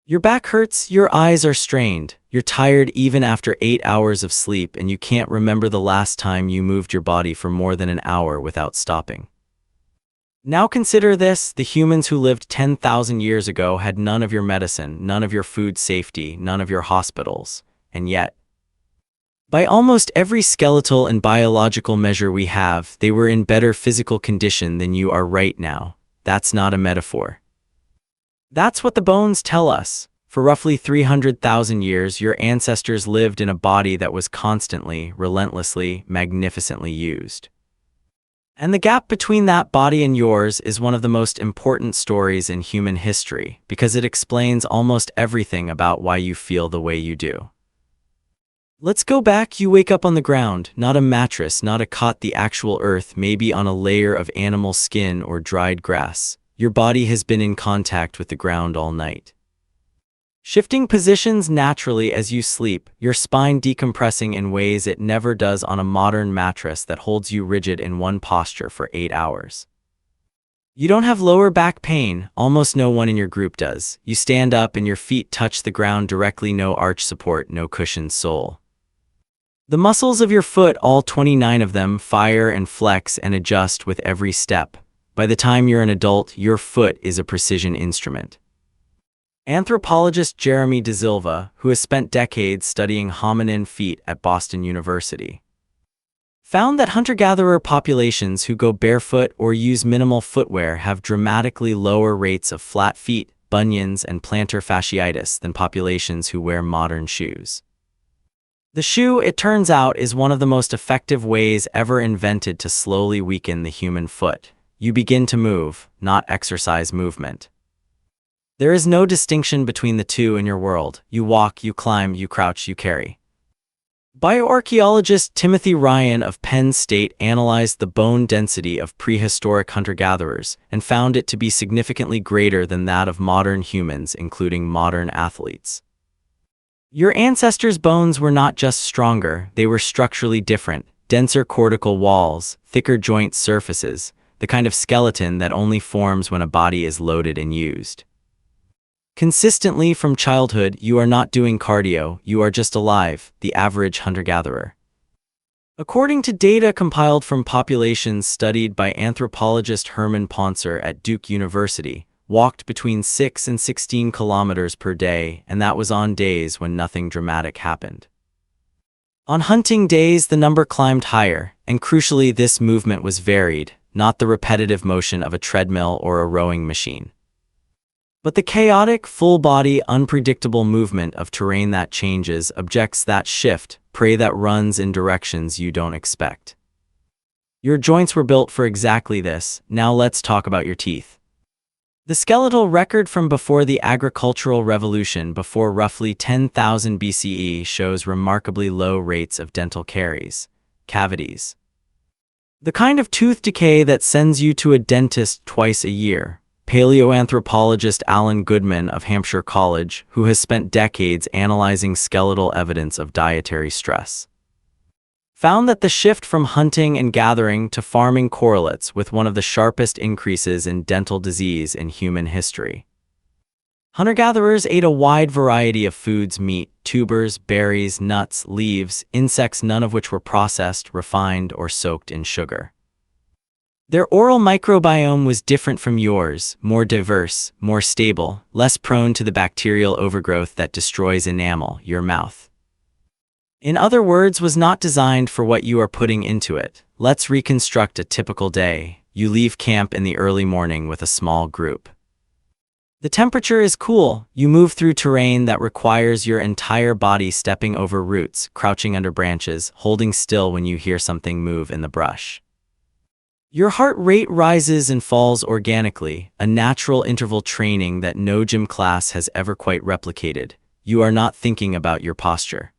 Your back hurts, your eyes are strained, you're tired even after 8 hours of sleep, and you can't remember the last time you moved your body for more than an hour without stopping. Now consider this: the humans who lived 10,000 years ago had none of your medicine, none of your food safety, none of your hospitals. And yet, by almost every skeletal and biological measure we have, they were in better physical condition than you are right now. That's not a metaphor. That's what the bones tell us. For roughly 300,000 years, your ancestors lived in a body that was constantly, relentlessly, magnificently used. And the gap between that body and yours is one of the most important stories in human history, because it explains almost everything about why you feel the way you do. Let's go back. You wake up on the ground, not a mattress, not a cot, the actual earth, maybe on a layer of animal skin or dried grass. Your body has been in contact with the ground all night, shifting positions naturally as you sleep, your spine decompressing in ways it never does on a modern mattress that holds you rigid in one posture for 8 hours. You don't have lower back pain, almost no one in your group does. You stand up and your feet touch the ground directly, no arch support, no cushioned sole. The muscles of your foot, all 29 of them, fire and flex and adjust with every step. By the time you're an adult, your foot is a precision instrument. Anthropologist Jeremy De Silva, who has spent decades studying hominin feet at Boston University, found that hunter-gatherer populations who go barefoot or use minimal footwear have dramatically lower rates of flat feet, bunions, and plantar fasciitis than populations who wear modern shoes. The shoe, it turns out, is one of the most effective ways ever invented to slowly weaken the human foot. You begin to move, not exercise movement. There is no distinction between the two in your world. You walk, you climb, you crouch, you carry. Bioarchaeologist Timothy Ryan of Penn State analyzed the bone density of prehistoric hunter-gatherers and found it to be significantly greater than that of modern humans, including modern athletes. Your ancestors' bones were not just stronger, they were structurally different: denser cortical walls, thicker joint surfaces, the kind of skeleton that only forms when a body is loaded and used consistently from childhood. You are not doing cardio, you are just alive, the average hunter-gatherer, according to data compiled from populations studied by anthropologist Herman Poncer at Duke University, walked between 6 and 16 kilometers per day, and that was on days when nothing dramatic happened. On hunting days, the number climbed higher, and crucially, this movement was varied, not the repetitive motion of a treadmill or a rowing machine, but the chaotic, full-body, unpredictable movement of terrain that changes, objects that shift, prey that runs in directions you don't expect. Your joints were built for exactly this. Now let's talk about your teeth. The skeletal record from before the agricultural revolution, before roughly 10,000 BCE, shows remarkably low rates of dental caries, cavities. The kind of tooth decay that sends you to a dentist twice a year. Paleoanthropologist Alan Goodman of Hampshire College, who has spent decades analyzing skeletal evidence of dietary stress, found that the shift from hunting and gathering to farming correlates with one of the sharpest increases in dental disease in human history. Hunter-gatherers ate a wide variety of foods: meat, tubers, berries, nuts, leaves, insects, none of which were processed, refined, or soaked in sugar. Their oral microbiome was different from yours, more diverse, more stable, less prone to the bacterial overgrowth that destroys enamel, your mouth. In other words, was not designed for what you are putting into it. Let's reconstruct a typical day. You leave camp in the early morning with a small group. The temperature is cool. You move through terrain that requires your entire body stepping over roots, crouching under branches, holding still when you hear something move in the brush. Your heart rate rises and falls organically, a natural interval training that no gym class has ever quite replicated. You are not thinking about your posture.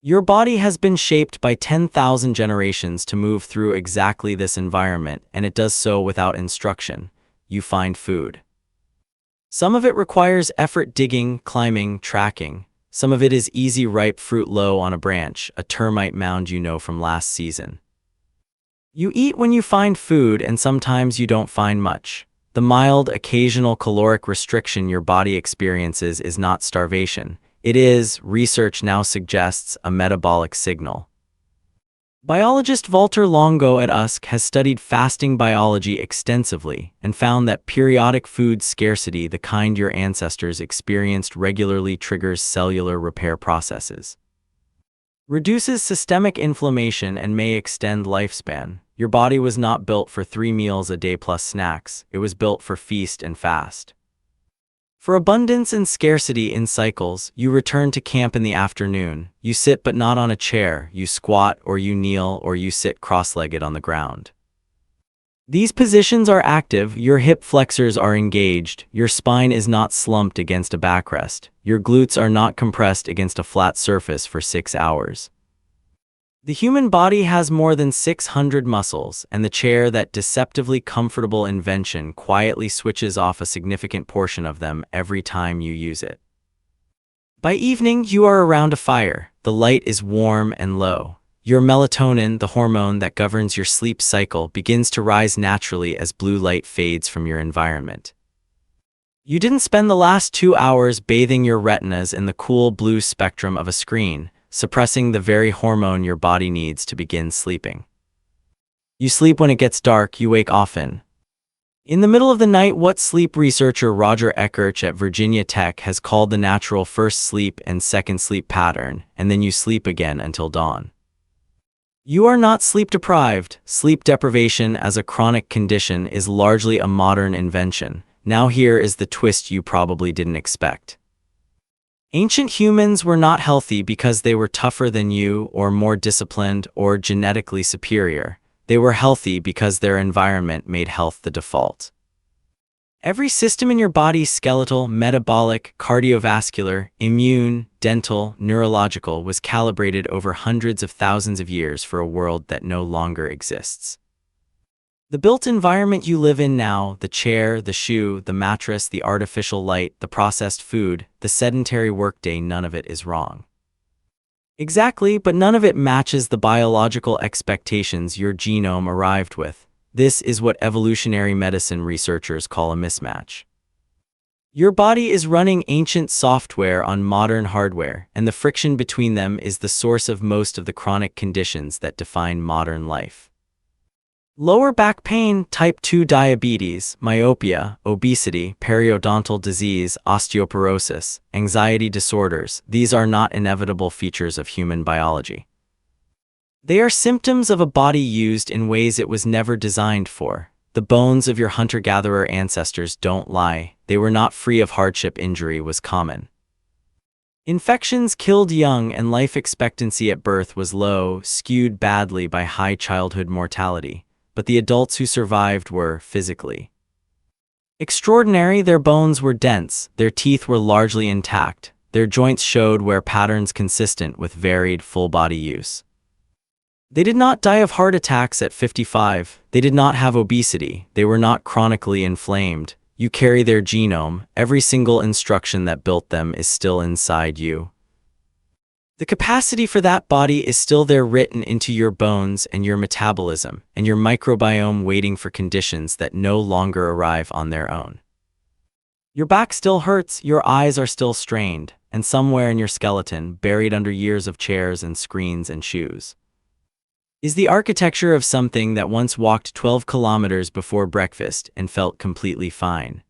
Your body has been shaped by 10,000 generations to move through exactly this environment, and it does so without instruction. You find food. Some of it requires effort: digging, climbing, tracking. Some of it is easy, ripe fruit low on a branch, a termite mound you know from last season. You eat when you find food, and sometimes you don't find much. The mild, occasional caloric restriction your body experiences is not starvation. It is, research now suggests, a metabolic signal. Biologist Walter Longo at USC has studied fasting biology extensively and found that periodic food scarcity, the kind your ancestors experienced regularly, triggers cellular repair processes, reduces systemic inflammation, and may extend lifespan. Your body was not built for 3 meals a day plus snacks. It was built for feast and fast. For abundance and scarcity in cycles, you return to camp in the afternoon. You sit but not on a chair. You squat or you kneel or you sit cross-legged on the ground. These positions are active. Your hip flexors are engaged. Your spine is not slumped against a backrest. Your glutes are not compressed against a flat surface for 6 hours. The human body has more than 600 muscles, and the chair, that deceptively comfortable invention, quietly switches off a significant portion of them every time you use it. By evening, you are around a fire. The light is warm and low. Your melatonin, the hormone that governs your sleep cycle, begins to rise naturally as blue light fades from your environment. You didn't spend the last 2 hours bathing your retinas in the cool blue spectrum of a screen, suppressing the very hormone your body needs to begin sleeping. You sleep when it gets dark. You wake often in the middle of the night. What sleep researcher Roger Eckerch at Virginia Tech has called the natural first sleep and second sleep pattern, and then you sleep again until dawn. You are not sleep deprived. Sleep deprivation as a chronic condition is largely a modern invention. Now here is the twist you probably didn't expect. Ancient humans were not healthy because they were tougher than you, or more disciplined, or genetically superior. They were healthy because their environment made health the default. Every system in your body, skeletal, metabolic, cardiovascular, immune, dental, neurological, was calibrated over hundreds of thousands of years for a world that no longer exists. The built environment you live in now, the chair, the shoe, the mattress, the artificial light, the processed food, the sedentary workday, none of it is wrong. Exactly, but none of it matches the biological expectations your genome arrived with. This is what evolutionary medicine researchers call a mismatch. Your body is running ancient software on modern hardware, and the friction between them is the source of most of the chronic conditions that define modern life. Lower back pain, type 2 diabetes, myopia, obesity, periodontal disease, osteoporosis, anxiety disorders, these are not inevitable features of human biology. They are symptoms of a body used in ways it was never designed for. The bones of your hunter-gatherer ancestors don't lie. They were not free of hardship. Injury was common. Infections killed young, and life expectancy at birth was low, skewed badly by high childhood mortality. But the adults who survived were, physically, extraordinary. Their bones were dense, their teeth were largely intact, their joints showed wear patterns consistent with varied full-body use. They did not die of heart attacks at 55, they did not have obesity, they were not chronically inflamed. You carry their genome, every single instruction that built them is still inside you. The capacity for that body is still there, written into your bones and your metabolism and your microbiome, waiting for conditions that no longer arrive on their own. Your back still hurts, your eyes are still strained, and somewhere in your skeleton, buried under years of chairs and screens and shoes, is the architecture of something that once walked 12 kilometers before breakfast and felt completely fine.